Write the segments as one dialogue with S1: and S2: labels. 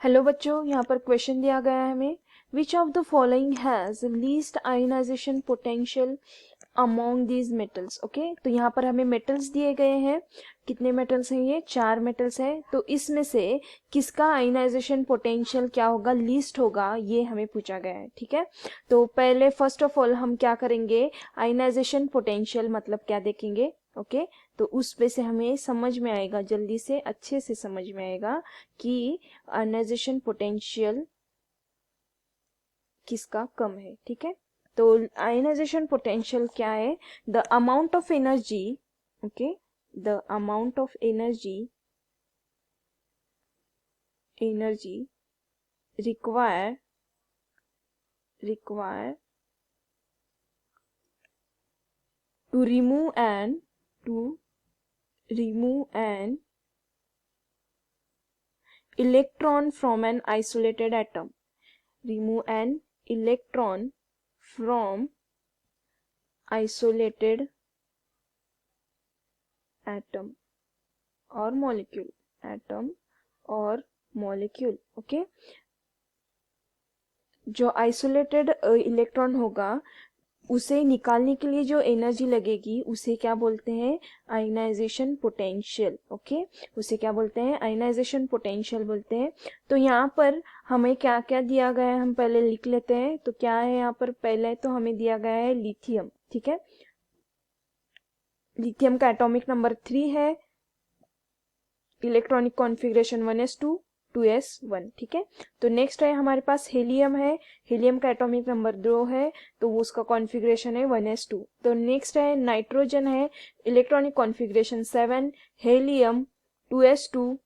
S1: Hello बच्चों, यहाँ पर क्वेश्चन दिया गया है हमें। Which of the following has least ionization potential among these metals. Okay, तो यहाँ पर हमें मेटल्स दिए गए हैं। कितने मेटल्स हैं? ये 4 मेटल्स हैं। तो इसमें से किसका आयोनाइजेशन पोटेंशियल क्या होगा, लीस्ट होगा, ये हमें पूछा गया है। ठीक है, तो पहले फर्स्ट ऑफ ऑल हम क्या करेंगे, आयोनाइजेशन पोटेंशियल मतलब क्या देखेंगे। ओके, तो उस पे से हमें समझ में आएगा, जल्दी से अच्छे से समझ में आएगा कि आयोनाइजेशन पोटेंशियल किसका कम है। ठीक है, तो आयोनाइजेशन पोटेंशियल क्या है? The amount of energy, okay, the amount of energy require to remove an electron from an isolated atom. Remove an electron from isolated atom or molecule. Okay, जो isolated electron होगा उसे निकालने के लिए जो energy लगेगी उसे क्या बोलते हैं? Ionization potential. ओके, उसे क्या बोलते हैं? आयोनाइजेशन पोटेंशियल बोलते हैं। तो यहाँ पर हमें क्या क्या दिया गया है हम पहले लिख लेते हैं। तो क्या है यहाँ पर? पहले तो हमें दिया गया है लिथियम। ठीक है, लिथियम का एटॉमिक नंबर 3 है, इलेक्ट्रॉनिक कॉन्फ़िगरेशन 1s2 2s1। ठीक है, तो नेक्स्ट है हमारे पास हेलियम है, हेलियम का एटॉमिक नंबर 2 है, तो वो उसका कॉन्फ़िगरेशन है 1s2। तो नेक्स्ट है नाइट्रोजन है, electronic configuration 7, helium 2s2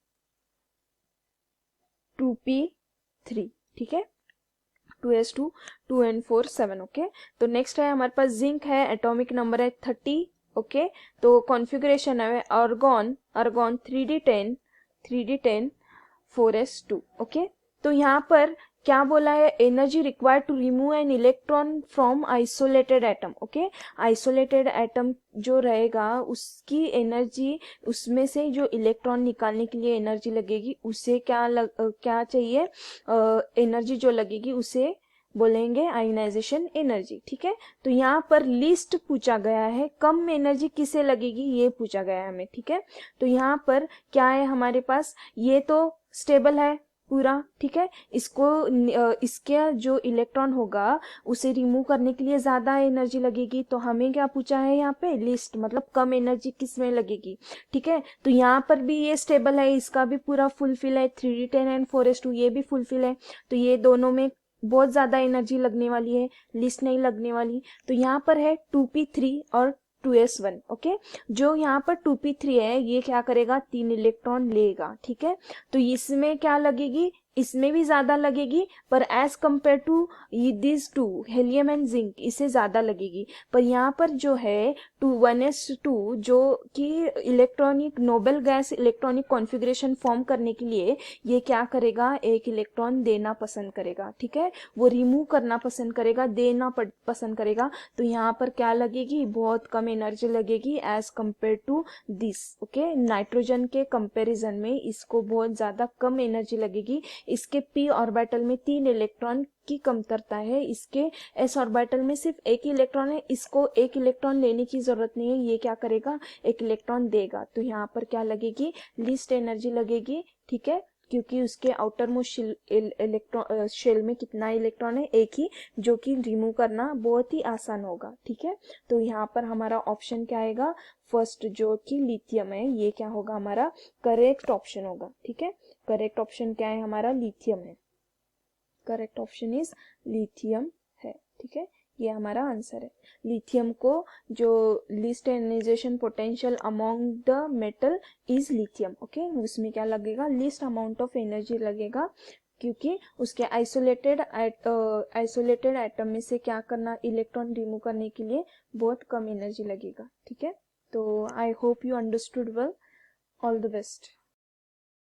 S1: 2p3। ठीक है, 2s2 2 and 4 7। ओके, तो नेक्स्ट है हमारे पास जिंक है, एटॉमिक नंबर है 30। ओके, तो कॉन्फ़िगरेशन है आर्गॉन 3d10 4s2। ओके, तो यहाँ पर क्या बोला है? Energy required to remove an electron from isolated atom. Okay, isolated atom जो रहेगा उसकी एनर्जी, उसमें से जो इलेक्ट्रॉन निकालने के लिए एनर्जी लगेगी उसे क्या चाहिए? एनर्जी जो लगेगी उसे बोलेंगे आयोनाइजेशन एनर्जी। ठीक है, तो यहाँ पर लिस्ट पूछा गया है, कम एनर्जी किसे लगेगी ये पूछा गया है हमें। ठीक है, तो यहाँ पर क्या है हमारे पास? ये तो स्टेबल है पूरा। ठीक है, इसके जो इलेक्ट्रॉन होगा उसे रिमूव करने के लिए ज्यादा एनर्जी लगेगी। तो हमें क्या पूछा है यहाँ पे? लिस्ट मतलब कम एनर्जी किस में लगेगी। ठीक है, तो यहाँ पर भी ये स्टेबल है, इसका भी पूरा फुलफिल है, 3d10 एंड 4s2 ये भी फुलफिल है। तो ये दोनों में बहुत ज्यादा एनर्जी लगने वाली है, लिस्ट नहीं लगने वाली। तो यहाँ पर है 2p3 और 2s1। ओके, जो यहाँ पर 2p3 है ये क्या करेगा? 3 इलेक्ट्रॉन लेगा। ठीक है, तो इसमें क्या लगेगी? इसमें भी ज्यादा लगेगी, पर as compare to this to helium and zinc इसे ज्यादा लगेगी। पर यहाँ पर जो है 1s2 जो कि electronic noble gas electronic configuration form करने के लिए ये क्या करेगा? एक इलेक्ट्रॉन देना पसंद करेगा। ठीक है, वो रिमूव करना पसंद करेगा, देना पसंद करेगा। तो यहाँ पर क्या लगेगी? बहुत कम एनर्जी लगेगी as compare to this. Okay, nitrogen के कंपैरिजन में इसको बहुत ज्यादा कम एनर्जी लगेगी। इसके p ऑर्बिटल में 3 इलेक्ट्रॉन की कमतरता है, इसके s ऑर्बिटल में सिर्फ एक ही इलेक्ट्रॉन है, इसको एक इलेक्ट्रॉन लेने की जरूरत नहीं है, ये क्या करेगा? एक इलेक्ट्रॉन देगा। तो यहाँ पर क्या लगेगी? लीस्ट एनर्जी लगेगी। ठीक है, क्योंकि उसके आउटर मोस्ट इलेक्ट्रॉन शेल में कितना इलेक्ट्रॉन है? एक ही, जो कि रिमूव करना बहुत ही आसान होगा। ठीक है, तो यहाँ पर हमारा ऑप्शन क्या आएगा? फर्स्ट जो कि लिथियम है ये क्या होगा? हमारा करेक्ट ऑप्शन होगा। ठीक है, करेक्ट ऑप्शन क्या है हमारा? लिथियम है। करेक्ट ऑप्शन इज लिथियम है। ठीक है, ये हमारा आंसर है। लिथियम को जो least ionization potential among the metal is lithium. Okay, उसमें क्या लगेगा? लीस्ट अमाउंट ऑफ एनर्जी लगेगा, क्योंकि उसके आइसोलेटेड एटम में से क्या करना? इलेक्ट्रॉन रिमूव करने के लिए बहुत कम एनर्जी लगेगा। ठीक है, तो I hope you understood well. All the best.